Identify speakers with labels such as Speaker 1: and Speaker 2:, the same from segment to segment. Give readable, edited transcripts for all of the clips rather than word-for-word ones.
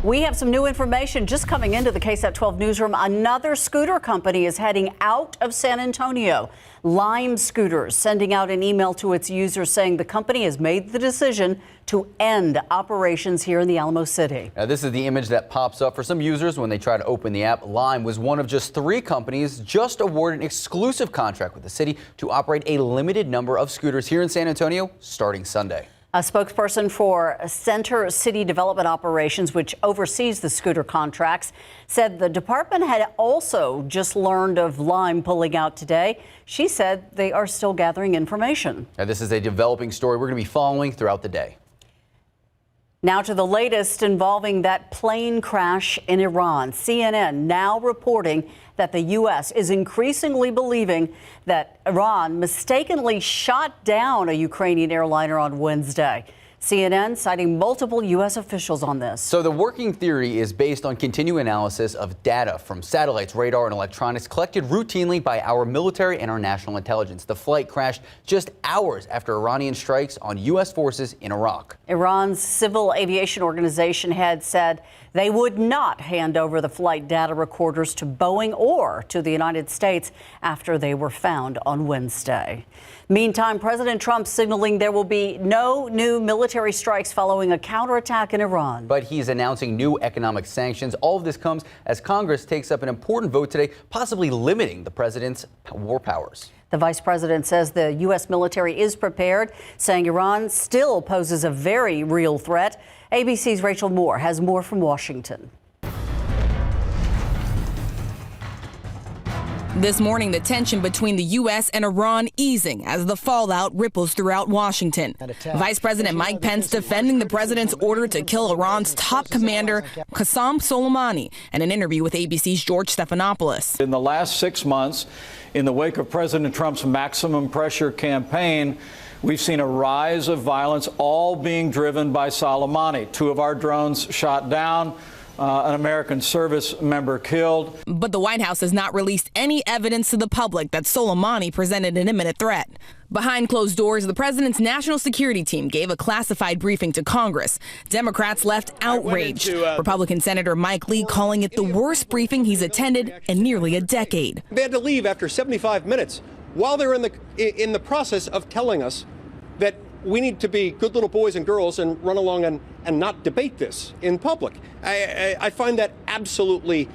Speaker 1: We have some new information just coming into the KSAT 12 newsroom. Another scooter company is heading out of San Antonio. Lime Scooters sending out an email to its users saying the company has made the decision to end operations here in the Alamo City.
Speaker 2: Now, this is the image that pops up for some users when they try to open the app. Lime was one of just 3 companies just awarded an exclusive contract with the city to operate a limited number of scooters here in San Antonio starting Sunday.
Speaker 1: A spokesperson for Center City Development Operations, which oversees the scooter contracts, said the department had also just learned of Lime pulling out today. She said they are still gathering information.
Speaker 2: Now, this is a developing story we're going to be following throughout the day.
Speaker 1: Now to the latest involving that plane crash in Iran. CNN now reporting that the U.S. is increasingly believing that Iran mistakenly shot down a Ukrainian airliner on Wednesday. CNN citing multiple U.S. officials on this.
Speaker 2: So the working theory is based on continued analysis of data from satellites, radar, and electronics collected routinely by our military and our national intelligence. The flight crashed just hours after Iranian strikes on U.S. forces in Iraq.
Speaker 1: Iran's civil aviation organization had said they would not hand over the flight data recorders to Boeing or to the United States after they were found on Wednesday. Meantime, President Trump signaling there will be no new military strikes following a counterattack in Iran.
Speaker 2: But he's announcing new economic sanctions. All of this comes as Congress takes up an important vote today, possibly limiting the president's war powers.
Speaker 1: The vice president says the U.S. military is prepared, saying Iran still poses a very real threat. ABC's Rachel Moore has more from Washington.
Speaker 3: This morning, the tension between the U.S. and Iran easing as the fallout ripples throughout Washington. Vice President Mike Pence defending the president's order to kill Iran's top commander, Qasem Soleimani, in an interview with ABC's George Stephanopoulos.
Speaker 4: In the last 6 months, in the wake of President Trump's maximum pressure campaign, we've seen a rise of violence, all being driven by Soleimani. 2 of our drones shot down. An American service member killed.
Speaker 3: But the White House has not released any evidence to the public that Soleimani presented an imminent threat. Behind closed doors, the president's national security team gave a classified briefing to Congress. Democrats left outraged. Republican Senator Mike Lee calling it the worst briefing he's attended in nearly a decade.
Speaker 5: They had to leave after 75 minutes while they're in the process of telling us that we need to be good little boys and girls and run along and not debate this in public. I find that absolutely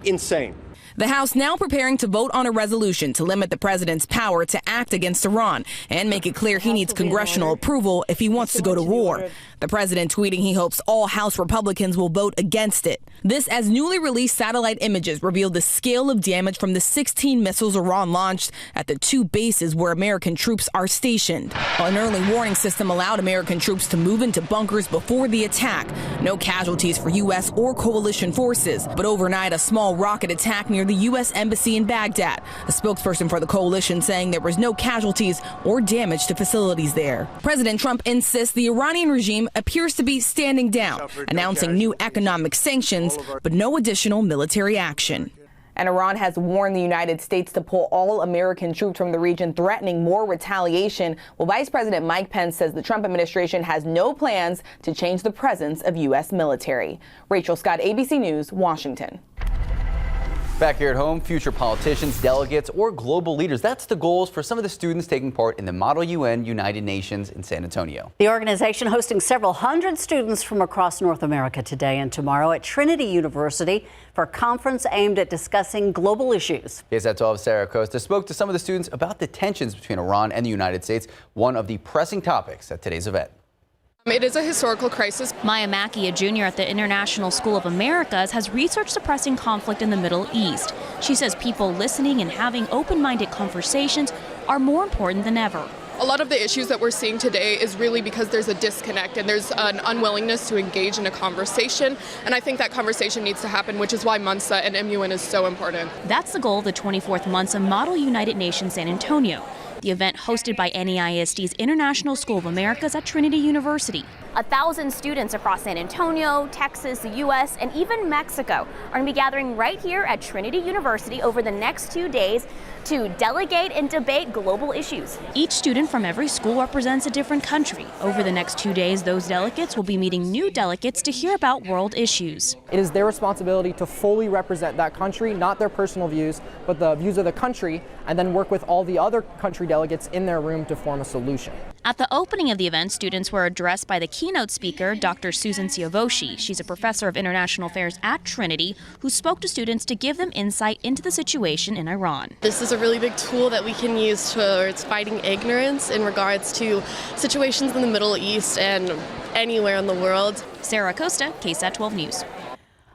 Speaker 5: insane.
Speaker 3: The House now preparing to vote on a resolution to limit the president's power to act against Iran and make it clear he needs congressional approval if he wants to go to war. The president tweeting he hopes all House Republicans will vote against it. This as newly released satellite images revealed the scale of damage from the 16 missiles Iran launched at the 2 bases where American troops are stationed. An early warning system allowed American troops to move into bunkers before the attack. No casualties for U.S. or coalition forces, but overnight a small rocket attack near the U.S. Embassy in Baghdad. A spokesperson for the coalition saying there was no casualties or damage to facilities there. President Trump insists the Iranian regime appears to be standing down, announcing new economic sanctions, but no additional military action. And Iran has warned the United States to pull all American troops from the region, threatening more retaliation. Well, Vice President Mike Pence says the Trump administration has no plans to change the presence of U.S. military. Rachel Scott, ABC News, Washington.
Speaker 2: Back here at home, future politicians, delegates, or global leaders. That's the goals for some of the students taking part in the Model UN United Nations in San Antonio.
Speaker 1: The organization hosting several hundred students from across North America today and tomorrow at Trinity University for a conference aimed at discussing global issues.
Speaker 2: KSAT 12's Sarah Costa spoke to some of the students about the tensions between Iran and the United States, one of the pressing topics at today's event.
Speaker 6: It is a historical crisis.
Speaker 7: Maya Mackey, a junior at the International School of Americas, has researched the pressing conflict in the Middle East. She says people listening and having open-minded conversations are more important than ever.
Speaker 6: A lot of the issues that we're seeing today is really because there's a disconnect and there's an unwillingness to engage in a conversation. And I think that conversation needs to happen, which is why MUNSA and MUN is so important.
Speaker 7: That's the goal of the 24th MUNSA Model United Nations San Antonio. The event hosted by NEISD's International School of Americas at Trinity University.
Speaker 8: 1,000 students across San Antonio, Texas, the U.S., and even Mexico are going to be gathering right here at Trinity University over the next 2 days to delegate and debate global issues.
Speaker 7: Each student from every school represents a different country. Over the next 2 days, those delegates will be meeting new delegates to hear about world issues.
Speaker 9: It is their responsibility to fully represent that country, not their personal views, but the views of the country, and then work with all the other country delegates in their room to form a solution.
Speaker 7: At the opening of the event, students were addressed by the keynote speaker, Dr. Susan Siovoshi. She's a professor of international affairs at Trinity, who spoke to students to give them insight into the situation in Iran.
Speaker 10: This is a really big tool that we can use towards fighting ignorance in regards to situations in the Middle East and anywhere in the world.
Speaker 7: Sarah Costa, KSAT 12 News.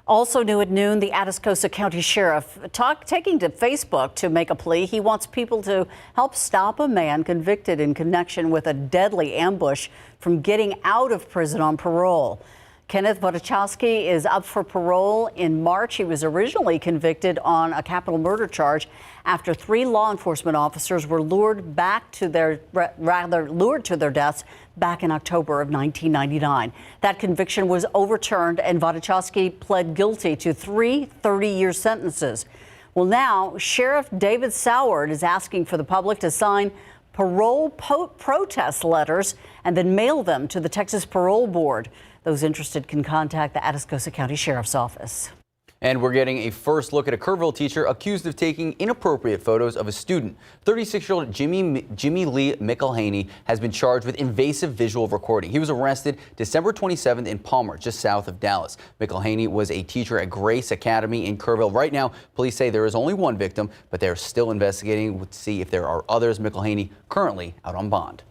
Speaker 1: Also new at noon, the Atascosa County Sheriff taking to Facebook to make a plea. He wants people to help stop a man convicted in connection with a deadly ambush from getting out of prison on parole. Kenneth Wojciechowski is up for parole in March. He was originally convicted on a capital murder charge after 3 law enforcement officers were lured to their deaths back in October of 1999. That conviction was overturned, and Wojciechowski pled guilty to 3 30-year sentences. Well, now Sheriff David Soward is asking for the public to sign parole protest letters and then mail them to the Texas Parole Board. Those interested can contact the Atascosa County Sheriff's Office.
Speaker 2: And we're getting a first look at a Kerrville teacher accused of taking inappropriate photos of a student. 36-year-old Jimmy Lee McElhaney has been charged with invasive visual recording. He was arrested December 27th in Palmer, just south of Dallas. McElhaney was a teacher at Grace Academy in Kerrville. Right now, police say there is only 1 victim, but they're still investigating to see if there are others. McElhaney currently out on bond.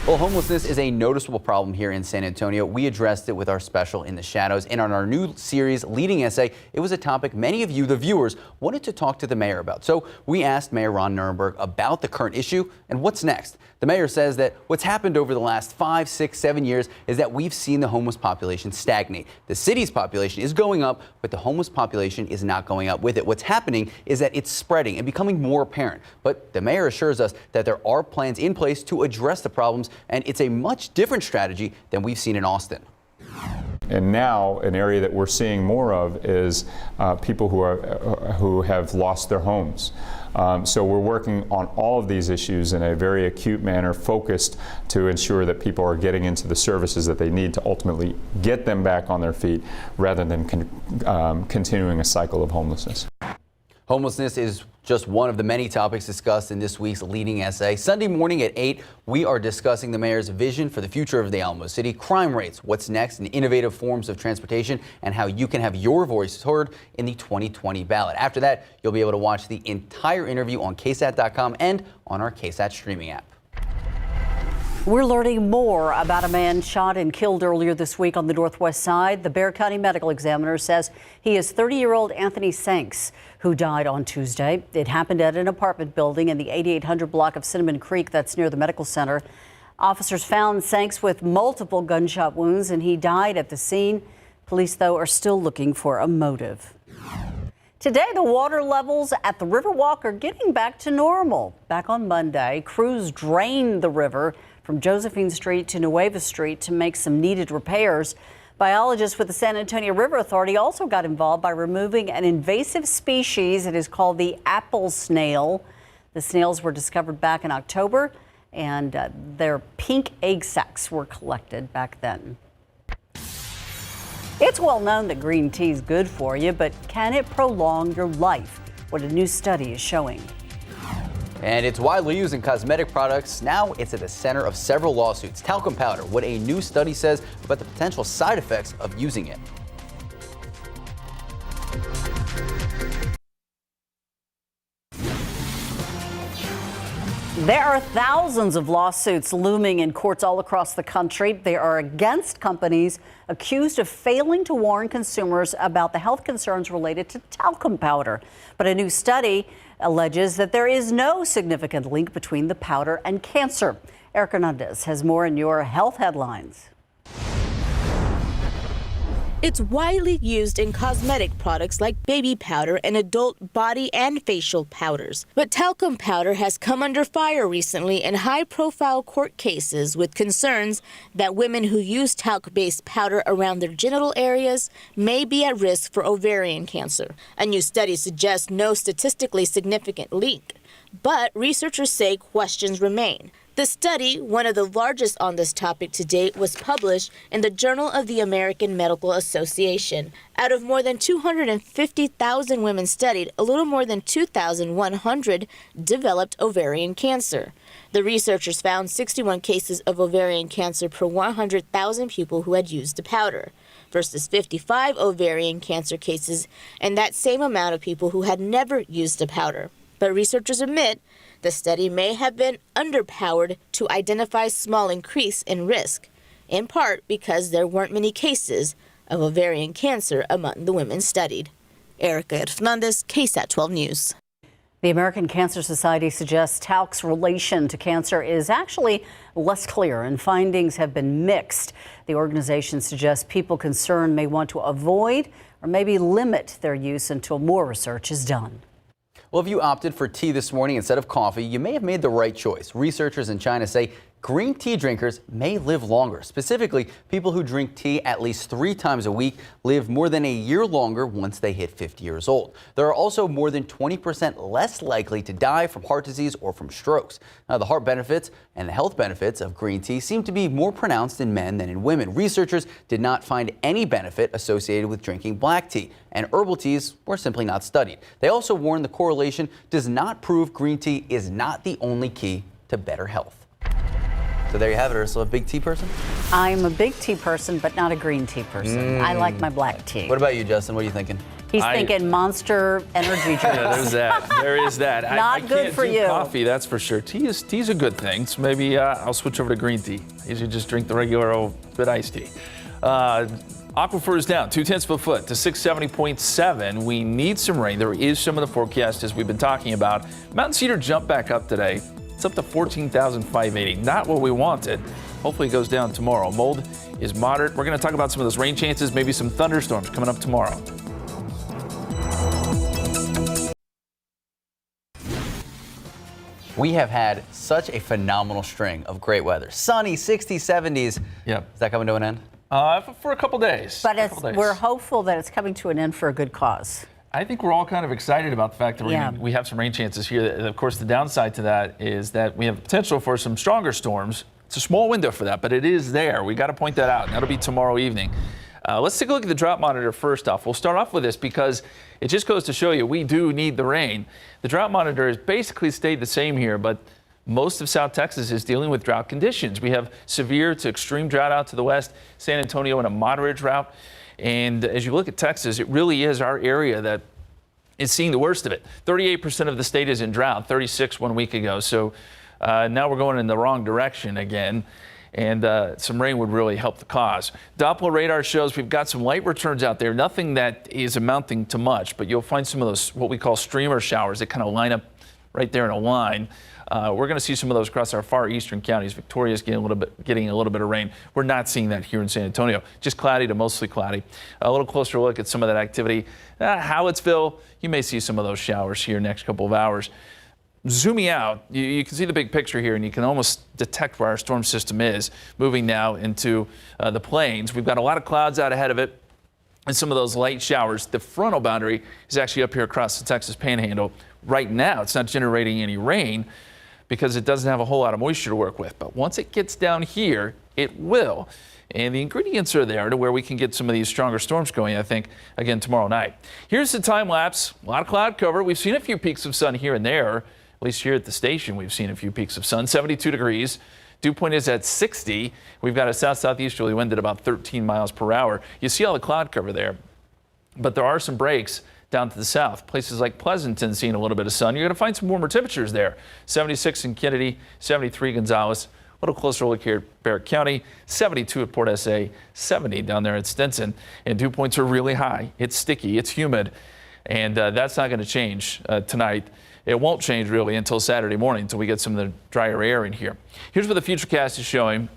Speaker 2: Well, homelessness is a noticeable problem here in San Antonio. We addressed it with our special In the Shadows. And on our new series, Leading Essay, it was a topic many of you, the viewers, wanted to talk to the mayor about. So we asked Mayor Ron Nirenberg about the current issue and what's next. The mayor says that what's happened over the last 5, 6, 7 years is that we've seen the homeless population stagnate. The city's population is going up, but the homeless population is not going up with it. What's happening is that it's spreading and becoming more apparent. But the mayor assures us that there are plans in place to address the problems, and it's a much different strategy than we've seen in Austin.
Speaker 11: And now an area that we're seeing more of is people who have lost their homes. So we're working on all of these issues in a very acute manner, focused to ensure that people are getting into the services that they need to ultimately get them back on their feet, rather than continuing a cycle of homelessness.
Speaker 2: Homelessness is just one of the many topics discussed in this week's Leading Essay. Sunday morning at 8, we are discussing the mayor's vision for the future of the Alamo City, crime rates, what's next, and innovative forms of transportation, and how you can have your voice heard in the 2020 ballot. After that, you'll be able to watch the entire interview on KSAT.com and on our KSAT streaming app.
Speaker 1: We're learning more about a man shot and killed earlier this week on the Northwest Side. The Bexar County Medical Examiner says he is 30-year-old Anthony Sanks, who died on Tuesday. It happened at an apartment building in the 8800 block of Cinnamon Creek that's near the medical center. Officers found Sanks with multiple gunshot wounds, and he died at the scene. Police, though, are still looking for a motive. Today, the water levels at the Riverwalk are getting back to normal. Back on Monday, crews drained the river from Josephine Street to Nueva Street to make some needed repairs. Biologists with the San Antonio River Authority also got involved by removing an invasive species. It is called the apple snail. The snails were discovered back in October, and their pink egg sacs were collected back then. It's well known that green tea is good for you, but can it prolong your life? What a new study is showing.
Speaker 2: And it's widely used in cosmetic products. Now it's at the center of several lawsuits. Talcum powder, what a new study says about the potential side effects of using it.
Speaker 1: There are thousands of lawsuits looming in courts all across the country. They are against companies accused of failing to warn consumers about the health concerns related to talcum powder. But a new study alleges that there is no significant link between the powder and cancer. Eric Hernandez has more in your health headlines.
Speaker 12: It's widely used in cosmetic products like baby powder and adult body and facial powders. But talcum powder has come under fire recently in high-profile court cases with concerns that women who use talc-based powder around their genital areas may be at risk for ovarian cancer. A new study suggests no statistically significant link, but researchers say questions remain. The study, one of the largest on this topic to date, was published in the Journal of the American Medical Association. Out of more than 250,000 women studied, a little more than 2,100 developed ovarian cancer. The researchers found 61 cases of ovarian cancer per 100,000 people who had used the powder, versus 55 ovarian cancer cases and that same amount of people who had never used the powder. But researchers admit the study may have been underpowered to identify a small increase in risk, in part because there weren't many cases of ovarian cancer among the women studied. Erica Hernandez, KSAT 12 News.
Speaker 1: The American Cancer Society suggests talc's relation to cancer is actually less clear, and findings have been mixed. The organization suggests people concerned may want to avoid or maybe limit their use until more research is done.
Speaker 2: Well, if you opted for tea this morning instead of coffee, you may have made the right choice. Researchers in China say green tea drinkers may live longer. Specifically, people who drink tea at least 3 times a week live more than a year longer once they hit 50 years old. They are also more than 20% less likely to die from heart disease or from strokes. Now, the heart benefits and the health benefits of green tea seem to be more pronounced in men than in women. Researchers did not find any benefit associated with drinking black tea, and herbal teas were simply not studied. They also warn the correlation does not prove green tea is not the only key to better health. So there you have it, Ursula. A big tea person?
Speaker 1: I'm a big tea person, but not a green tea person. I like my black tea.
Speaker 2: What about you, Justin? What are you thinking?
Speaker 1: He's thinking Monster energy drinks.
Speaker 13: Yeah, there's that. There is that.
Speaker 1: Not good for you.
Speaker 13: Coffee, that's for sure. Tea's a good thing. So maybe I'll switch over to green tea. I usually just drink the regular old good iced tea. Aquifer is down 0.2 of a foot to 670.7. We need some rain. There is some in the forecast, as we've been talking about. Mountain Cedar jumped back up today. It's up to 14,580. Not what we wanted. Hopefully it goes down tomorrow. Mold is moderate. We're going to talk about some of those rain chances, maybe some thunderstorms coming up tomorrow.
Speaker 2: We have had such a phenomenal string of great weather. Sunny, 60s, 70s.
Speaker 13: Yep.
Speaker 2: Is that coming to an end?
Speaker 13: For a couple days.
Speaker 1: But we're hopeful that it's coming to an end for a good cause.
Speaker 13: I think we're all kind of excited about the fact that we have some rain chances here. Of course, the downside to that is that we have the potential for some stronger storms. It's a small window for that, but it is there. We got to point that out. And that'll be tomorrow evening. Let's take a look at the drought monitor first off. We'll start off with this because it just goes to show you we do need the rain. The drought monitor has basically stayed the same here, but most of South Texas is dealing with drought conditions. We have severe to extreme drought out to the west, San Antonio in a moderate drought. And as you look at Texas, it really is our area that is seeing the worst of it. 38% of the state is in drought, 36 1 week ago. So now we're going in the wrong direction again. And some rain would really help the cause. Doppler radar shows we've got some light returns out there. Nothing that is amounting to much, but you'll find some of those what we call streamer showers that kind of line up right there in a line. We're going to see some of those across our far eastern counties. Victoria's getting a little bit of rain. We're not seeing that here in San Antonio. Just cloudy to mostly cloudy. A little closer look at some of that activity. Hallettsville, you may see some of those showers here next couple of hours. Zooming out, you can see the big picture here, and you can almost detect where our storm system is moving now into the plains. We've got a lot of clouds out ahead of it and some of those light showers. The frontal boundary is actually up here across the Texas Panhandle. Right now, it's not generating any rain because it doesn't have a whole lot of moisture to work with. But once it gets down here, it will. And the ingredients are there to where we can get some of these stronger storms going, I think, again, tomorrow night. Here's the time lapse. A lot of cloud cover. We've seen a few peaks of sun here and there. At least here at the station, we've seen a few peaks of sun. 72 degrees. Dew point is at 60. We've got a south-southeasterly wind at about 13 miles per hour. You see all the cloud cover there. But there are some breaks down to the south. Places like Pleasanton seeing a little bit of sun. You're going to find some warmer temperatures there. 76 in Kennedy, 73 Gonzales. A little closer look here at Barrett County, 72 at Port SA, 70 down there at Stinson. And dew points are really high. It's sticky, it's humid, and that's not going to change tonight. It won't change really until Saturday morning until we get some of the drier air in here. Here's what the FUTURECAST is showing.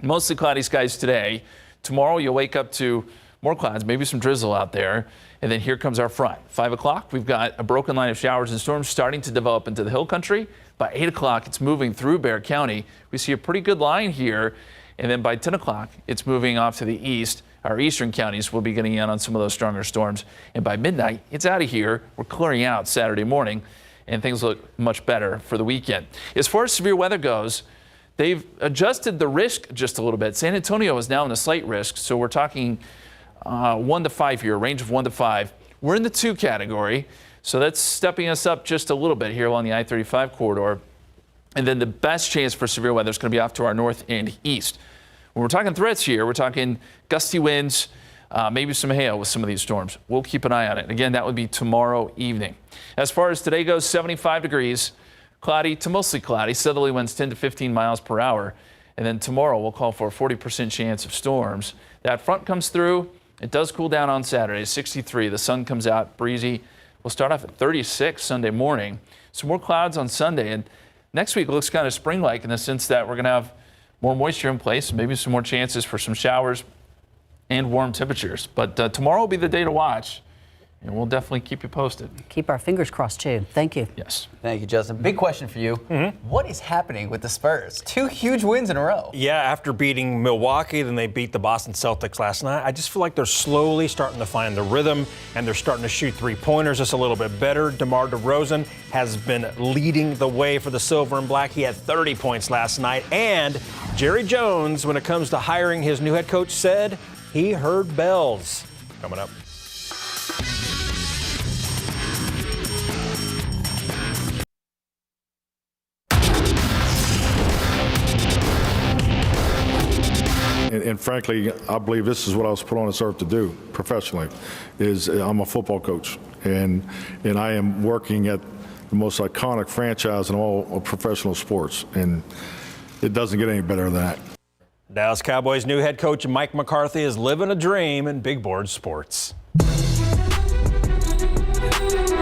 Speaker 13: Mostly cloudy skies today. Tomorrow you'll wake up to more clouds, maybe some drizzle out there. And then here comes our front. 5 o'clock, we've got a broken line of showers and storms starting to develop into the hill country. By 8 o'clock, it's moving through Bexar County. We see a pretty good line here. And then by 10 o'clock, it's moving off to the east. Our eastern counties will be getting in on some of those stronger storms. And by midnight, it's out of here. We're clearing out Saturday morning, and things look much better for the weekend. As far as severe weather goes, they've adjusted the risk just a little bit. San Antonio is now in a slight risk, so we're talking 1 to 5 here, range of 1 to 5. We're in the 2 category, so that's stepping us up just a little bit here along the I-35 corridor. And then the best chance for severe weather is going to be off to our north and east. When we're talking threats here, we're talking gusty winds, maybe some hail with some of these storms. We'll keep an eye on it. Again, that would be tomorrow evening. As far as today goes, 75 degrees, cloudy to mostly cloudy, southerly winds 10 to 15 miles per hour. And then tomorrow we'll call for a 40% chance of storms. That front comes through. It does cool down on Saturday, 63. The sun comes out, breezy. We'll start off at 36 Sunday morning. Some more clouds on Sunday. And next week looks kind of spring-like in the sense that we're going to have more moisture in place, maybe some more chances for some showers and warm temperatures. But tomorrow will be the day to watch, and we'll definitely keep you posted.
Speaker 1: Keep our fingers crossed, too. Thank you.
Speaker 13: Yes.
Speaker 2: Thank you, Justin. Big question for you. What is happening with the Spurs? 2 huge wins in a row.
Speaker 14: Yeah, after beating Milwaukee, then they beat the Boston Celtics last night. I just feel like they're slowly starting to find the rhythm, and they're starting to shoot three-pointers just a little bit better. DeMar DeRozan has been leading the way for the Silver and Black. He had 30 points last night. And Jerry Jones, when it comes to hiring his new head coach, said he heard bells. Coming up.
Speaker 15: And frankly, I believe this is what I was put on this earth to do professionally. I'm a football coach, and I am working at the most iconic franchise in all of professional sports, and it doesn't get any better than that.
Speaker 14: Dallas Cowboys' new head coach Mike McCarthy is living a dream in big board sports.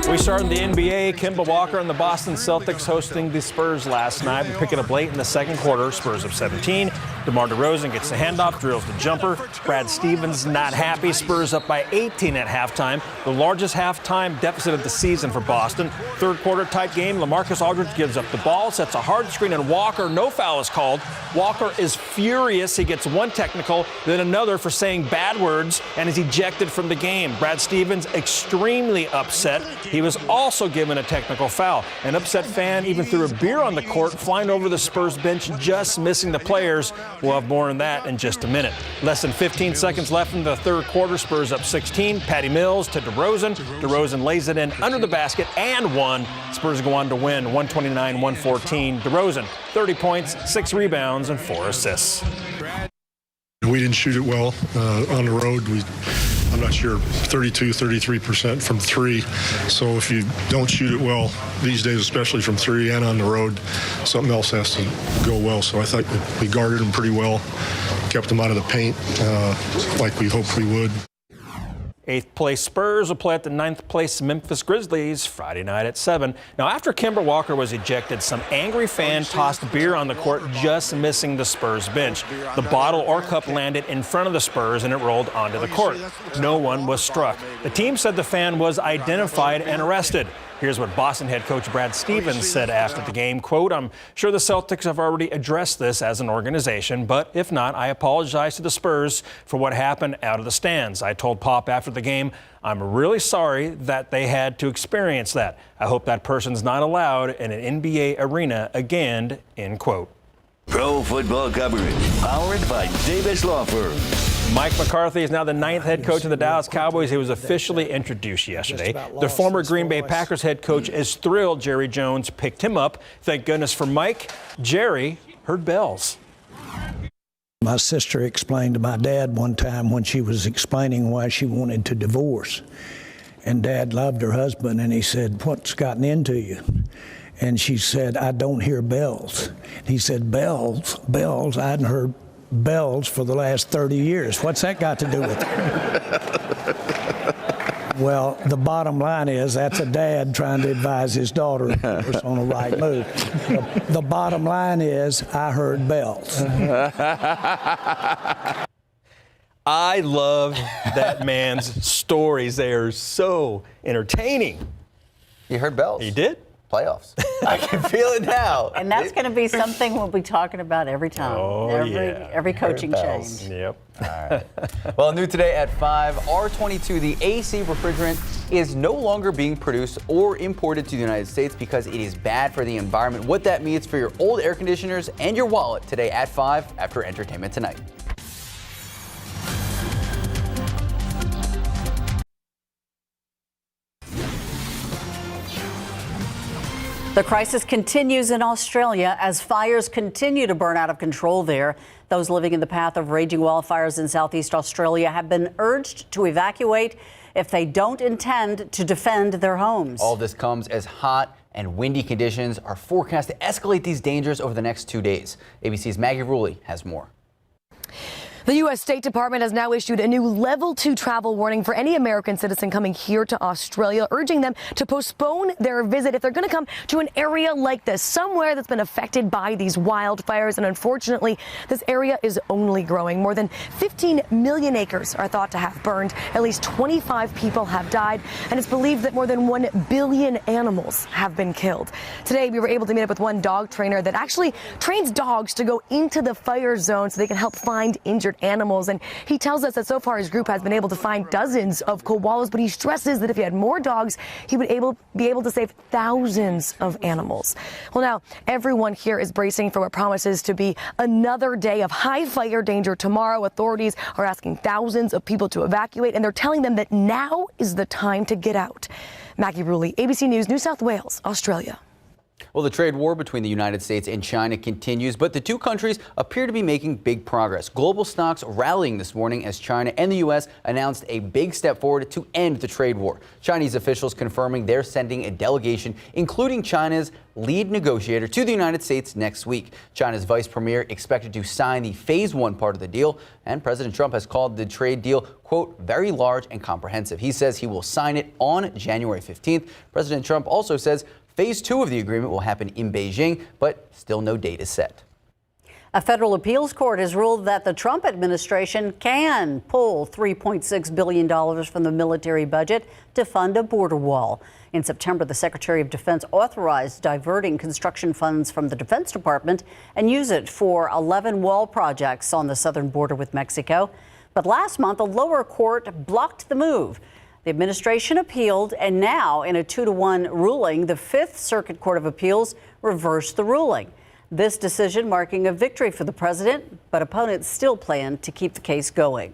Speaker 14: We start in the NBA. Kemba Walker and the Boston Celtics hosting the Spurs last night. We're picking up late in the second quarter. Spurs up 17. DeMar DeRozan gets the handoff, drills the jumper. Brad Stevens not happy. Spurs up by 18 at halftime. The largest halftime deficit of the season for Boston. Third quarter tight game. LaMarcus Aldridge gives up the ball, sets a hard screen, and Walker, no foul is called. Walker is furious. He gets one technical, then another for saying bad words, and is ejected from the game. Brad Stevens extremely upset. He was also given a technical foul. An upset fan even threw a beer on the court, flying over the Spurs bench, just missing the players. We'll have more on that in just a minute. Less than 15 seconds left in the third quarter. Spurs up 16. Patty Mills to DeRozan. DeRozan lays it in under the basket and one. Spurs go on to win 129-114. DeRozan, 30 points, 6 rebounds, and 4 assists.
Speaker 16: We didn't shoot it well on the road. I'm not sure, 33% from 3. So if you don't shoot it well these days, especially from 3 and on the road, something else has to go well. So I thought we guarded them pretty well, kept them out of the paint like we hoped we would.
Speaker 14: 8th place Spurs will play at the 9th place Memphis Grizzlies Friday night at 7. Now, after Kemba Walker was ejected, some angry fan tossed beer on the court, just missing the Spurs bench. The bottle or cup landed in front of the Spurs and it rolled onto the court. No one was struck. The team said the fan was identified and arrested. Here's what Boston head coach Brad Stevens said after the game, quote, "I'm sure the Celtics have already addressed this as an organization, but if not, I apologize to the Spurs for what happened out of the stands. I told Pop after the game, I'm really sorry that they had to experience that. I hope that person's not allowed in an NBA arena again," end quote.
Speaker 17: Pro football coverage, powered by Davis Law Firm.
Speaker 14: Mike McCarthy is now the 9th head coach of the Dallas Cowboys. He was officially introduced yesterday. The former Green Bay Packers head coach is thrilled Jerry Jones picked him up. Thank goodness for Mike. Jerry heard bells.
Speaker 18: My sister explained to my dad one time when she was explaining why she wanted to divorce. And Dad loved her husband, and he said, "What's gotten into you?" And she said, "I don't hear bells." He said, "Bells? Bells? I hadn't heard bells for the last 30 years. What's that got to do with it?" Well, the bottom line is that's a dad trying to advise his daughter on the right move. The bottom line is I heard bells.
Speaker 14: I love that man's stories. They are so entertaining.
Speaker 2: You heard bells.
Speaker 14: You did?
Speaker 2: Playoffs. I can feel it now.
Speaker 1: And that's going to be something we'll be talking about every time.
Speaker 14: Oh,
Speaker 1: every coaching change.
Speaker 14: Yep.
Speaker 2: All right. Well, new today at 5, R22, the AC refrigerant, is no longer being produced or imported to the United States because it is bad for the environment. What that means for your old air conditioners and your wallet today at 5 after Entertainment Tonight.
Speaker 1: The crisis continues in Australia as fires continue to burn out of control there. Those living in the path of raging wildfires in Southeast Australia have been urged to evacuate if they don't intend to defend their homes.
Speaker 2: All this comes as hot and windy conditions are forecast to escalate these dangers over the next 2 days. ABC's Maggie Rulli has more.
Speaker 19: The U.S. State Department has now issued a new Level 2 travel warning for any American citizen coming here to Australia, urging them to postpone their visit if they're going to come to an area like this, somewhere that's been affected by these wildfires. And unfortunately, this area is only growing. More than 15 million acres are thought to have burned. At least 25 people have died, and it's believed that more than 1 billion animals have been killed. Today, we were able to meet up with one dog trainer that actually trains dogs to go into the fire zone so they can help find injured animals. And he tells us that so far his group has been able to find dozens of koalas, but he stresses that if he had more dogs, he would be able to save thousands of animals. Well, now everyone here is bracing for what promises to be another day of high fire danger tomorrow. Authorities are asking thousands of people to evacuate, and they're telling them that now is the time to get out. Maggie Rulli, ABC News, New South Wales, Australia.
Speaker 2: Well, the trade war between the United States and China continues, but the two countries appear to be making big progress. Global stocks rallying this morning as China and the U.S. announced a big step forward to end the trade war. Chinese officials confirming they're sending a delegation, including China's lead negotiator, to the United States next week. China's vice premier expected to sign the phase 1 part of the deal, and President Trump has called the trade deal, quote, very large and comprehensive. He says he will sign it on January 15th. President Trump also says Phase 2 of the agreement will happen in Beijing, but still no date is set.
Speaker 1: A federal appeals court has ruled that the Trump administration can pull $3.6 billion from the military budget to fund a border wall. In September, the Secretary of Defense authorized diverting construction funds from the Defense Department and use it for 11 wall projects on the southern border with Mexico. But last month, a lower court blocked the move. The administration appealed, and now in a 2-1 ruling, the Fifth Circuit Court of Appeals reversed the ruling. This decision marking a victory for the president, but opponents still plan to keep the case going.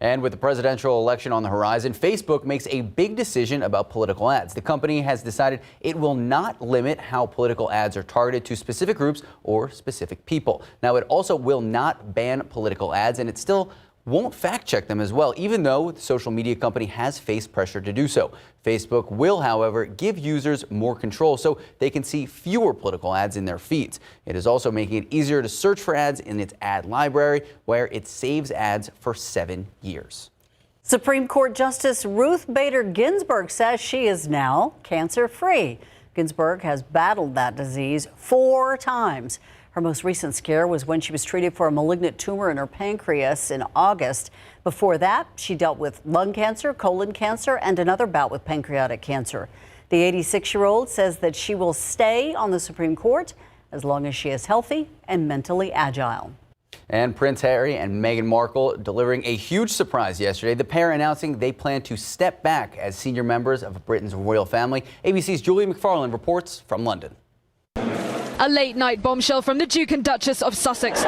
Speaker 2: And with the presidential election on the horizon, Facebook makes a big decision about political ads. The company has decided it will not limit how political ads are targeted to specific groups or specific people. Now, it also will not ban political ads, and it still won't fact check them as well, even though the social media company has faced pressure to do so. Facebook will, however, give users more control so they can see fewer political ads in their feeds. It is also making it easier to search for ads in its ad library, where it saves ads for 7 years.
Speaker 1: Supreme Court Justice Ruth Bader Ginsburg says she is now cancer-free. Ginsburg has battled that disease 4 times. Her most recent scare was when she was treated for a malignant tumor in her pancreas in August. Before that, she dealt with lung cancer, colon cancer, and another bout with pancreatic cancer. The 86-year-old says that she will stay on the Supreme Court as long as she is healthy and mentally agile.
Speaker 2: And Prince Harry and Meghan Markle delivering a huge surprise yesterday. The pair announcing they plan to step back as senior members of Britain's royal family. ABC's Julia McFarlane reports from London.
Speaker 20: A late-night bombshell from the Duke and Duchess of Sussex,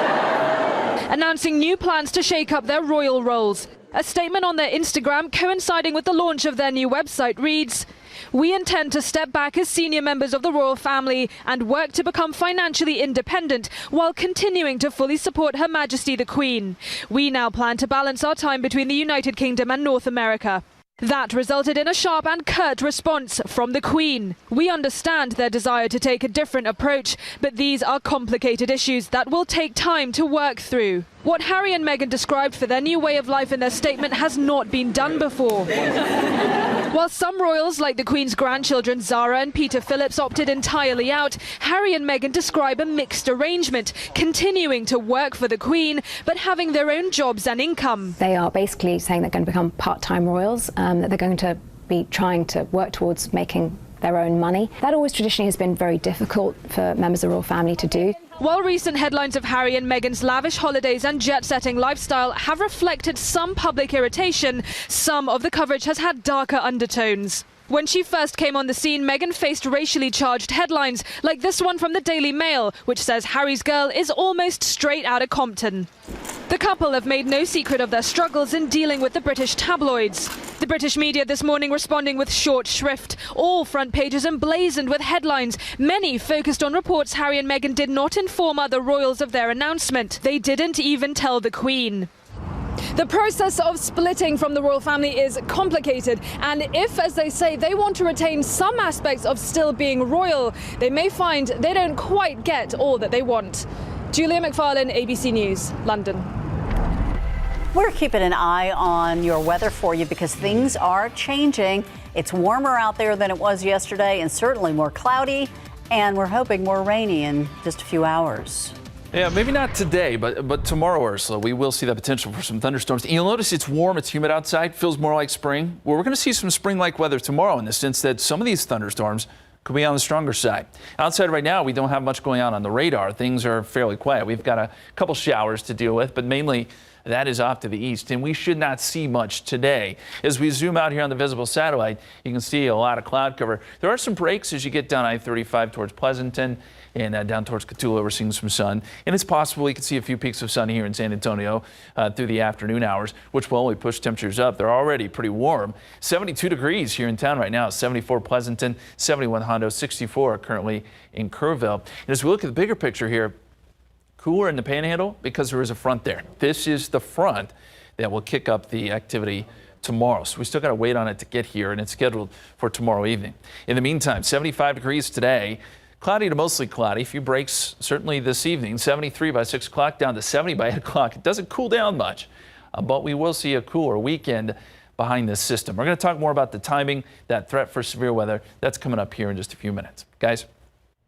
Speaker 20: announcing new plans to shake up their royal roles. A statement on their Instagram coinciding with the launch of their new website reads, "We intend to step back as senior members of the royal family and work to become financially independent while continuing to fully support Her Majesty the Queen. We now plan to balance our time between the United Kingdom and North America." That resulted in a sharp and curt response from the Queen. "We understand their desire to take a different approach, but these are complicated issues that will take time to work through." What Harry and Meghan described for their new way of life in their statement has not been done before. While some royals, like the Queen's grandchildren Zara and Peter Phillips, opted entirely out, Harry and Meghan describe a mixed arrangement, continuing to work for the Queen, but having their own jobs and income.
Speaker 21: They are basically saying they're going to become part-time royals, that they're going to be trying to work towards making their own money. That always traditionally has been very difficult for members of the royal family to do.
Speaker 20: While recent headlines of Harry and Meghan's lavish holidays and jet-setting lifestyle have reflected some public irritation, some of the coverage has had darker undertones. When she first came on the scene, Meghan faced racially charged headlines, like this one from the Daily Mail, which says Harry's girl is almost straight out of Compton. The couple have made no secret of their struggles in dealing with the British tabloids. The British media this morning responding with short shrift, all front pages emblazoned with headlines, many focused on reports Harry and Meghan did not inform other royals of their announcement. They didn't even tell the Queen. The process of splitting from the royal family is complicated, and if, as they say, they want to retain some aspects of still being royal, they may find they don't quite get all that they want. Julia McFarlane, ABC News, London.
Speaker 1: We're keeping an eye on your weather for you because things are changing. It's warmer out there than it was yesterday and certainly more cloudy, and we're hoping more rainy in just a few hours.
Speaker 13: Yeah, maybe not today, but tomorrow, Ursula, we will see the potential for some thunderstorms. And you'll notice it's warm, it's humid outside, feels more like spring. Well, we're going to see some spring-like weather tomorrow in the sense that some of these thunderstorms could be on the stronger side. Outside right now, we don't have much going on the radar. Things are fairly quiet. We've got a couple showers to deal with, but mainly that is off to the east, and we should not see much today. As we zoom out here on the visible satellite, you can see a lot of cloud cover. There are some breaks as you get down I-35 towards Pleasanton and down towards Cotulla. We're seeing some sun, and it's possible you can see a few peaks of sun here in San Antonio through the afternoon hours, which will only push temperatures up. They're already pretty warm. 72 degrees here in town right now. 74 Pleasanton, 71 Hondo, 64 currently in Kerrville. And as we look at the bigger picture here, cooler in the Panhandle because there is a front there. This is the front that will kick up the activity tomorrow. So we still got to wait on it to get here, and it's scheduled for tomorrow evening. In the meantime, 75 degrees today. Cloudy to mostly cloudy. A few breaks certainly this evening. 73 by 6 o'clock, down to 70 by 8 o'clock. It doesn't cool down much, but we will see a cooler weekend behind this system. We're going to talk more about the timing, that threat for severe weather. That's coming up here in just a few minutes. Guys.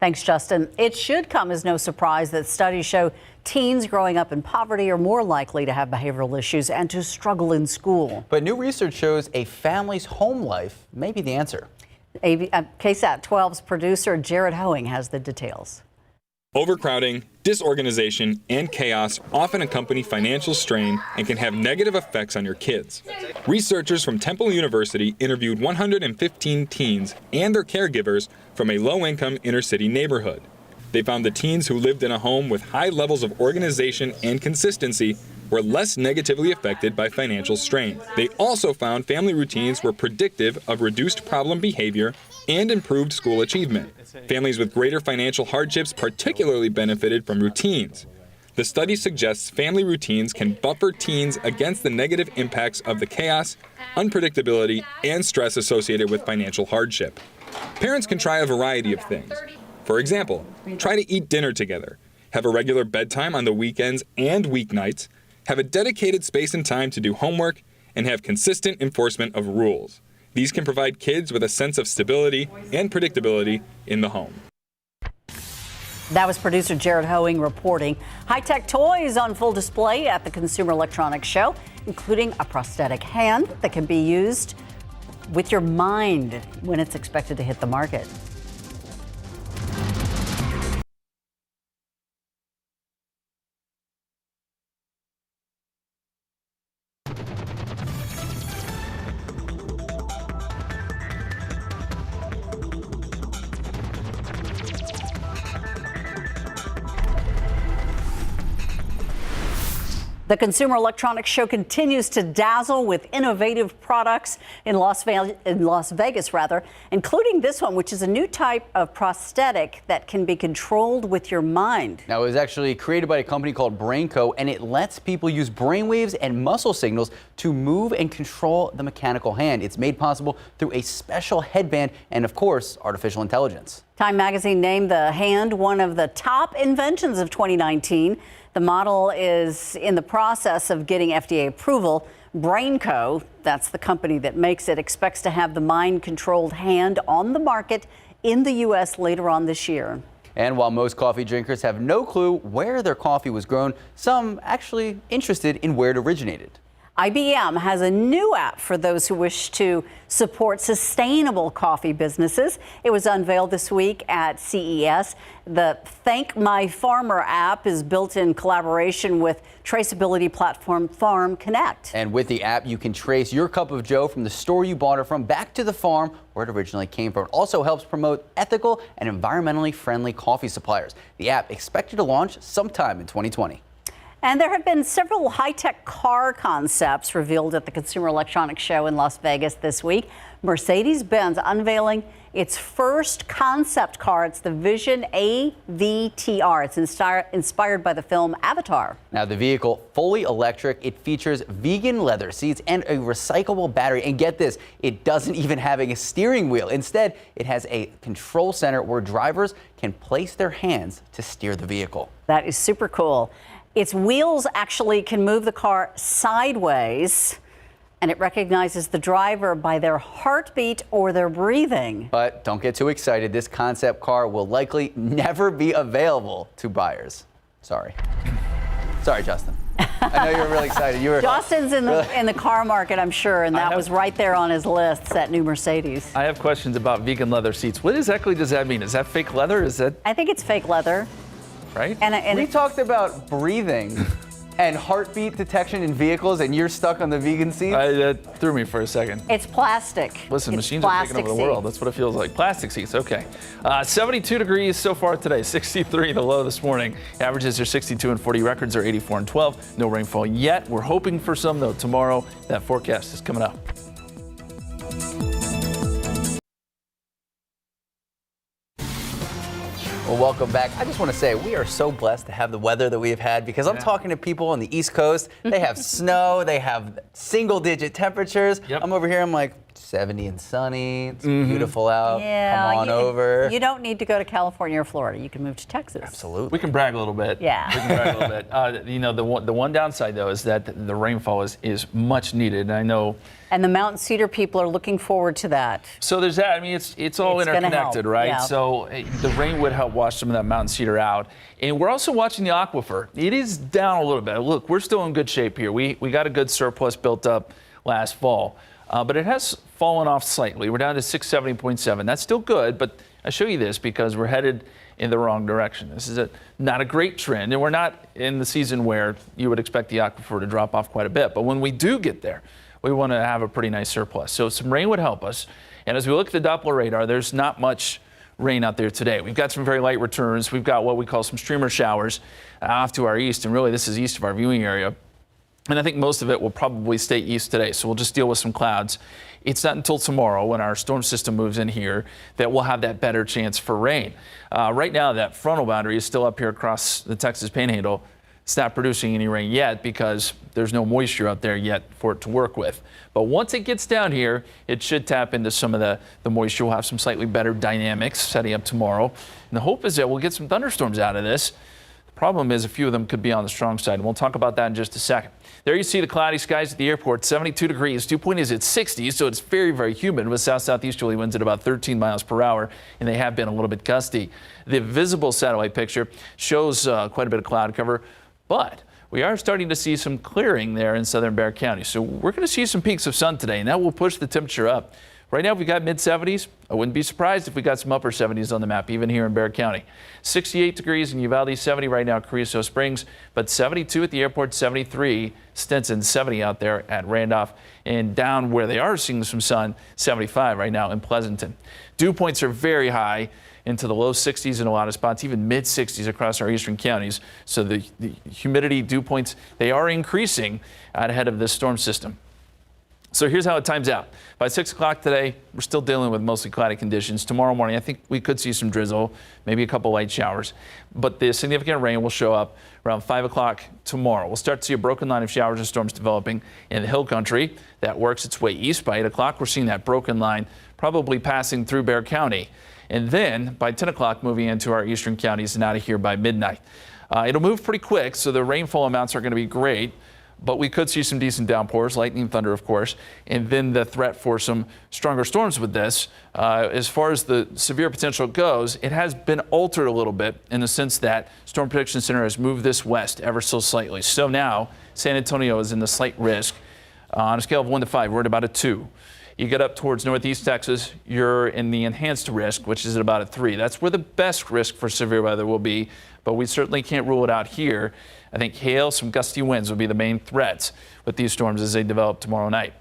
Speaker 1: Thanks, Justin. It should come as no surprise that studies show teens growing up in poverty are more likely to have behavioral issues and to struggle in school.
Speaker 2: But new research shows a family's home life may be the answer.
Speaker 1: KSAT 12's producer Jared Hoeing has the details.
Speaker 22: Overcrowding, disorganization, and chaos often accompany financial strain and can have negative effects on your kids. Researchers from Temple University interviewed 115 teens and their caregivers from a low-income inner-city neighborhood. They found the teens who lived in a home with high levels of organization and consistency were less negatively affected by financial strain. They also found family routines were predictive of reduced problem behavior and improved school achievement. Families with greater financial hardships particularly benefited from routines. The study suggests family routines can buffer teens against the negative impacts of the chaos, unpredictability, and stress associated with financial hardship. Parents can try a variety of things. For example, try to eat dinner together, have a regular bedtime on the weekends and weeknights, have a dedicated space and time to do homework, and have consistent enforcement of rules. These can provide kids with a sense of stability and predictability in the home.
Speaker 1: That was producer Jared Hoeing reporting. High-tech toys on full display at the Consumer Electronics Show, including a prosthetic hand that can be used with your mind when it's expected to hit the market. The Consumer Electronics Show continues to dazzle with innovative products in Las Vegas, including this one, which is a new type of prosthetic that can be controlled with your mind.
Speaker 2: Now, it was actually created by a company called BrainCo, and it lets people use brainwaves and muscle signals to move and control the mechanical hand. It's made possible through a special headband and, of course, artificial intelligence.
Speaker 1: Time magazine named the hand one of the top inventions of 2019. The model is in the process of getting FDA approval Brainco, that's the company that makes it, expects to have the mind-controlled hand on the market in the U.S. later on this year.
Speaker 2: And while most coffee drinkers have no clue where their coffee was grown, some actually interested in where it originated.
Speaker 1: IBM has a new app for those who wish to support sustainable coffee businesses. It was unveiled this week at CES. The Thank My Farmer app is built in collaboration with traceability platform Farm Connect.
Speaker 2: And with the app, you can trace your cup of joe from the store you bought it from back to the farm where it originally came from. It also helps promote ethical and environmentally friendly coffee suppliers. The app expected to launch sometime in 2020.
Speaker 1: And there have been several high-tech car concepts revealed at the Consumer Electronics Show in Las Vegas this week. Mercedes-Benz unveiling its first concept car. It's the Vision AVTR. It's inspired by the film Avatar.
Speaker 2: Now, the vehicle, fully electric, it features vegan leather seats and a recyclable battery. And get this, it doesn't even have a steering wheel. Instead, it has a control center where drivers can place their hands to steer the vehicle.
Speaker 1: That is super cool. Its wheels actually can move the car sideways, and it recognizes the driver by their heartbeat or their breathing.
Speaker 2: But don't get too excited. This concept car will likely never be available to buyers. Sorry, Justin. I know you were really excited.
Speaker 1: Justin's in the car market, I'm sure, and that was right there on his list, that new Mercedes.
Speaker 13: I have questions about vegan leather seats. What exactly does that mean? Is that fake leather?
Speaker 1: I think it's fake leather.
Speaker 13: Right?
Speaker 1: And
Speaker 2: we talked about breathing and heartbeat detection in vehicles, and you're stuck on the vegan seat?
Speaker 13: That threw me for a second.
Speaker 1: It's plastic.
Speaker 13: Listen,
Speaker 1: it's
Speaker 13: machines are taking over the world. That's what it feels like. Plastic seats, okay. 72 degrees so far today, 63 the low this morning. Averages are 62 and 40, records are 84 and 12. No rainfall yet. We're hoping for some, though, tomorrow. That forecast is coming up.
Speaker 2: Well, welcome back. I just want to say we are so blessed to have the weather that we have had because I'm talking to people on the East Coast. They have snow. They have single-digit temperatures.
Speaker 13: Yep.
Speaker 2: I'm over here. I'm like 70 and sunny. It's beautiful out.
Speaker 1: Yeah,
Speaker 2: come on over.
Speaker 1: You don't need to go to California or Florida. You can move to Texas.
Speaker 2: Absolutely.
Speaker 13: We can brag a little bit.
Speaker 1: Yeah.
Speaker 13: We can brag a little bit. You know, the one downside, though, is that the rainfall is much needed. And I know.
Speaker 1: And the Mountain Cedar people are looking forward to that.
Speaker 13: So there's that. I mean, it's all interconnected, right?
Speaker 1: Yeah.
Speaker 13: So the rain would help wash some of that mountain cedar out. And we're also watching the aquifer. It is down a little bit. Look, we're still in good shape here. We got a good surplus built up last fall, but it has fallen off slightly. We're down to 670.7. That's still good, but I show you this because we're headed in the wrong direction. This is not a great trend, and we're not in the season where you would expect the aquifer to drop off quite a bit. But when we do get there, we want to have a pretty nice surplus. So some rain would help us. And as we look at the Doppler radar, there's not much rain out there today. We've got some very light returns. We've got what we call some streamer showers off to our east, and really this is east of our viewing area. And I think most of it will probably stay east today, so we'll just deal with some clouds. It's not until tomorrow when our storm system moves in here that we'll have that better chance for rain. Right now, that frontal boundary is still up here across the Texas Panhandle. It's not producing any rain yet because there's no moisture out there yet for it to work with. But once it gets down here, it should tap into some of the moisture. We'll have some slightly better dynamics setting up tomorrow. And the hope is that we'll get some thunderstorms out of this. The problem is a few of them could be on the strong side, and we'll talk about that in just a second. There you see the cloudy skies at the airport, 72 degrees. Dew point is at 60, so it's very, very humid with south-southeasterly winds at about 13 miles per hour, and they have been a little bit gusty. The visible satellite picture shows quite a bit of cloud cover, but we are starting to see some clearing there in southern Bexar County. So we're going to see some peaks of sun today, and that will push the temperature up. Right now, we've got mid-70s. I wouldn't be surprised if we got some upper 70s on the map, even here in Bexar County. 68 degrees in Uvalde, 70 right now at Carrizo Springs, but 72 at the airport, 73 Stinson, 70 out there at Randolph, and down where they are seeing some sun, 75 right now in Pleasanton. Dew points are very high, into the low 60s in a lot of spots, even mid 60s across our eastern counties. So the humidity, dew points, they are increasing out ahead of this storm system. So here's how it times out. By 6 o'clock today, we're still dealing with mostly cloudy conditions. Tomorrow morning, I think we could see some drizzle, maybe a couple light showers. But the significant rain will show up around 5 o'clock tomorrow. We'll start to see a broken line of showers and storms developing in the hill country. That works its way east. By 8 o'clock, we're seeing that broken line probably passing through Bexar County. And then by 10 o'clock, moving into our eastern counties and out of here by midnight. It'll move pretty quick, so the rainfall amounts are going to be great. but we could see some decent downpours, lightning, thunder, of course, and then the threat for some stronger storms with this. As far as the severe potential goes, it has been altered a little bit in the sense that Storm Prediction Center has moved this west ever so slightly. So now San Antonio is in the slight risk. On a scale of 1 to 5, we're at about a 2. You get up towards northeast Texas, you're in the enhanced risk, which is at about a 3. That's where the best risk for severe weather will be, but we certainly can't rule it out here. I think hail, some gusty winds will be the main threats with these storms as they develop tomorrow night.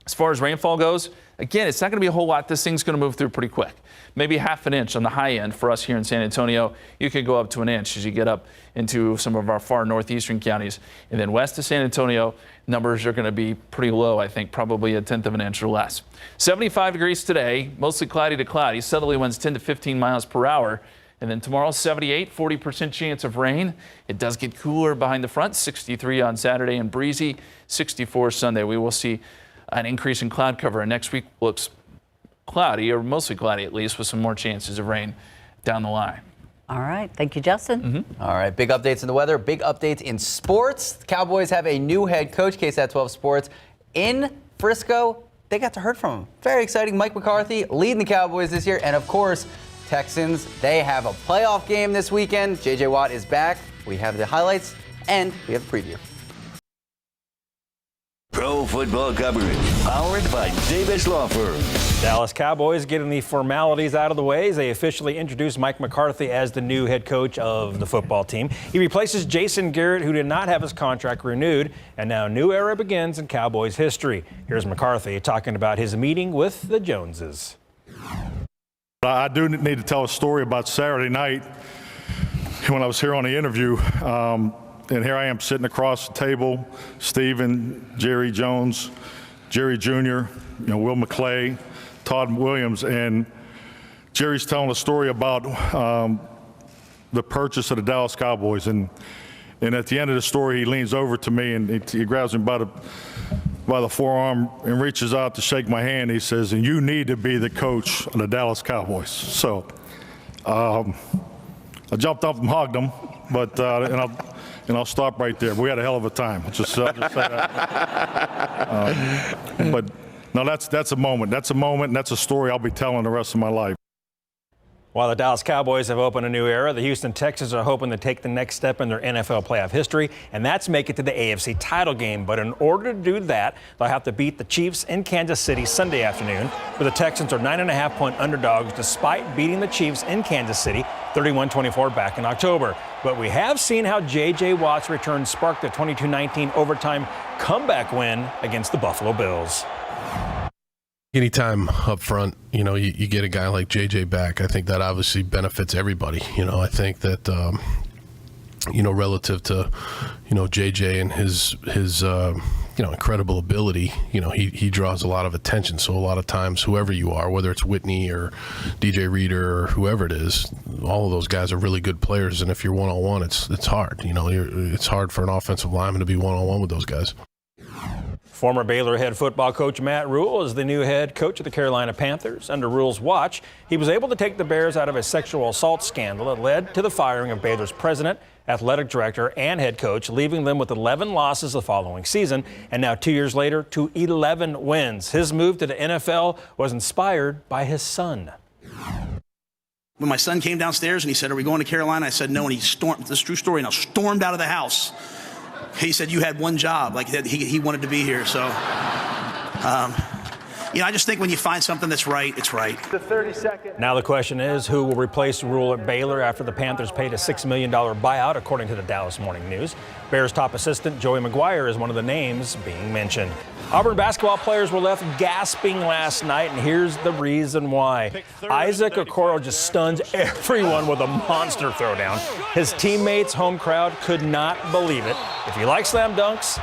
Speaker 13: As far as rainfall goes, again, it's not going to be a whole lot. This thing's going to move through pretty quick. Maybe half an inch on the high end for us here in San Antonio. You could go up to an inch as you get up into some of our far northeastern counties. And then west of San Antonio, numbers are going to be pretty low, I think, probably a tenth of an inch or less. 75 degrees today, mostly cloudy to cloudy. Southerly winds 10 to 15 miles per hour. And then tomorrow, 78, 40% chance of rain. It does get cooler behind the front, 63 on Saturday and breezy, 64 Sunday. We will see an increase in cloud cover. And next week looks cloudy, or mostly cloudy at least, with some more chances of rain down the line.
Speaker 1: All right. Thank you, Justin.
Speaker 2: All right. Big updates in the weather, big updates in sports. The Cowboys have a new head coach, KSAT 12 Sports, in Frisco. They got to hear from him. Very exciting. Mike McCarthy leading the Cowboys this year. And of course, Texans, they have a playoff game this weekend. JJ Watt is back. We have the highlights and we have the preview.
Speaker 17: Pro football coverage, powered by Davis Law Firm.
Speaker 14: Dallas Cowboys getting the formalities out of the way as they officially introduced Mike McCarthy as the new head coach of the football team. He replaces Jason Garrett, who did not have his contract renewed, and now a new era begins in Cowboys history. Here's McCarthy talking about his meeting with the Joneses.
Speaker 15: I do need to tell a story about Saturday night when I was here on the interview. And here I am sitting across the table, Steven, Jerry Jones, Jerry Jr., Will McClay, Todd Williams, and Jerry's telling a story about the purchase of the Dallas Cowboys. And at the end of the story, he leans over to me and he grabs me by the forearm and reaches out to shake my hand. He says, "And you need to be the coach of the Dallas Cowboys." So I jumped up and hugged him, but and I'll stop right there. We had a hell of a time. Just say that. But no, that's a moment. That's a moment, and that's a story I'll be telling the rest of my life.
Speaker 14: While the Dallas Cowboys have opened a new era, the Houston Texans are hoping to take the next step in their NFL playoff history, and that's make it to the AFC title game. But in order to do that, they'll have to beat the Chiefs in Kansas City Sunday afternoon, where the Texans are 9.5-point underdogs despite beating the Chiefs in Kansas City 31-24 back in October. But we have seen how J.J. Watt's return sparked the 22-19 overtime comeback win against the Buffalo Bills.
Speaker 4: Anytime up front, you get a guy like JJ back, I think that obviously benefits everybody. I think that, relative to, JJ and his incredible ability, he draws a lot of attention. So a lot of times, whoever you are, whether it's Whitney or DJ Reader or whoever it is, all of those guys are really good players. And if you're one-on-one, it's hard. It's hard for an offensive lineman to be one-on-one with those guys.
Speaker 14: Former Baylor head football coach Matt Rule is the new head coach of the Carolina Panthers. Under Rule's watch, he was able to take the Bears out of a sexual assault scandal that led to the firing of Baylor's president, athletic director, and head coach, leaving them with 11 losses the following season, and now 2 years later to 11 wins. His move to the NFL was inspired by his son.
Speaker 5: When my son came downstairs and he said, "Are we going to Carolina?" I said, "No," and he stormed, this is a true story, and stormed out of the house. He said, "You had one job." Like he wanted to be here. So, I just think when you find something that's right, it's right.
Speaker 14: Now the question is, who will replace Rule at Baylor after the Panthers paid a $6 million buyout, according to the Dallas Morning News. Bears top assistant Joey McGuire is one of the names being mentioned. Auburn basketball players were left gasping last night, and here's the reason why. Isaac Okoro just stuns everyone with a monster throwdown. His teammates, home crowd, could not believe it. If you like slam dunks,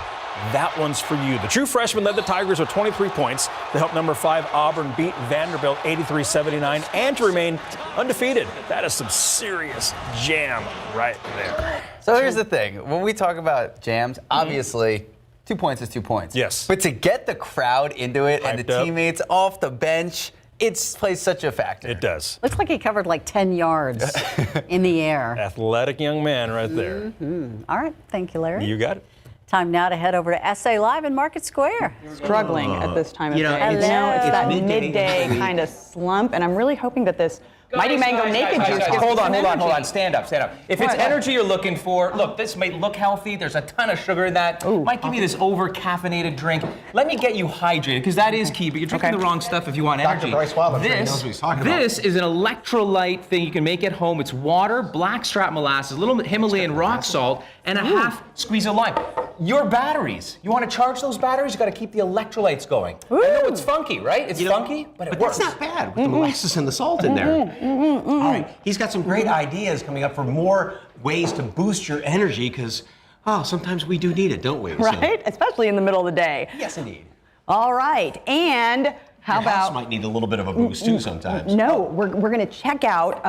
Speaker 14: that one's for you. The true freshman led the Tigers with 23 points to help number 5 Auburn beat Vanderbilt 83-79 and to remain undefeated. That is some serious jam right there.
Speaker 2: So here's the thing. When we talk about jams, obviously 2 points is 2 points.
Speaker 14: Yes.
Speaker 2: But to get the crowd into it and the teammates off the bench, it plays such a factor.
Speaker 14: It does.
Speaker 1: Looks like he covered like 10 yards in the air.
Speaker 14: Athletic young man right there.
Speaker 1: All right. Thank you, Larry.
Speaker 14: You got it.
Speaker 1: Time now to head over to SA Live in Market Square.
Speaker 3: Struggling at this time of day.
Speaker 1: it's
Speaker 3: That midday kind of slump, and I'm really hoping that this Mighty Mango Naked Juice.
Speaker 6: Hold on. Stand up. If it's energy you're looking for, look, this may look healthy. There's a ton of sugar in that. Might give you this over-caffeinated drink. Let me get you hydrated, because that is key, but you're drinking the wrong stuff if you want energy.
Speaker 23: Dr. Bryce Wilder knows what he's talking about.
Speaker 6: This is an electrolyte thing you can make at home. It's water, blackstrap molasses, a little Himalayan rock salt, and a half squeeze of lime. Your batteries. You want to charge those batteries? You got to keep the electrolytes going. I know it's funky, right? It's funky, but it works.
Speaker 23: That's not bad with the molasses and the salt in there. All right, he's got some great ideas coming up for more ways to boost your energy, because sometimes we do need it, don't we?
Speaker 3: Right, especially in the middle of the day.
Speaker 23: Yes, indeed.
Speaker 3: All right, and how
Speaker 23: Your house
Speaker 3: about?
Speaker 23: might need a little bit of a boost too sometimes.
Speaker 3: No, we're going to check out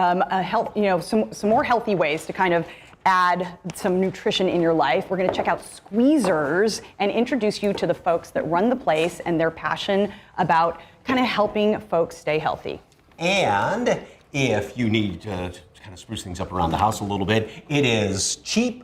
Speaker 3: some more healthy ways to kind of add some nutrition in your life. We're going to check out squeezers and introduce you to the folks that run the place and their passion about kind of helping folks stay healthy.
Speaker 23: And if you need to kind of spruce things up around the house a little bit, it is cheap,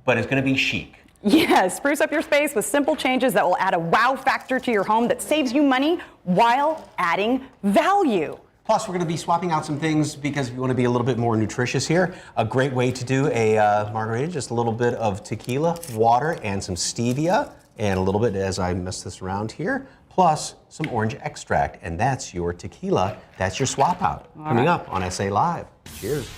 Speaker 23: but it's going to be chic.
Speaker 3: Yeah, spruce up your space with simple changes that will add a wow factor to your home that saves you money while adding value.
Speaker 23: Plus, we're going to be swapping out some things because we want to be a little bit more nutritious here. A great way to do a margarita, just a little bit of tequila, water, and some stevia, and a little bit, as I mess this around here, plus some orange extract. And that's your tequila. That's your swap out. Coming up on SA Live. Cheers.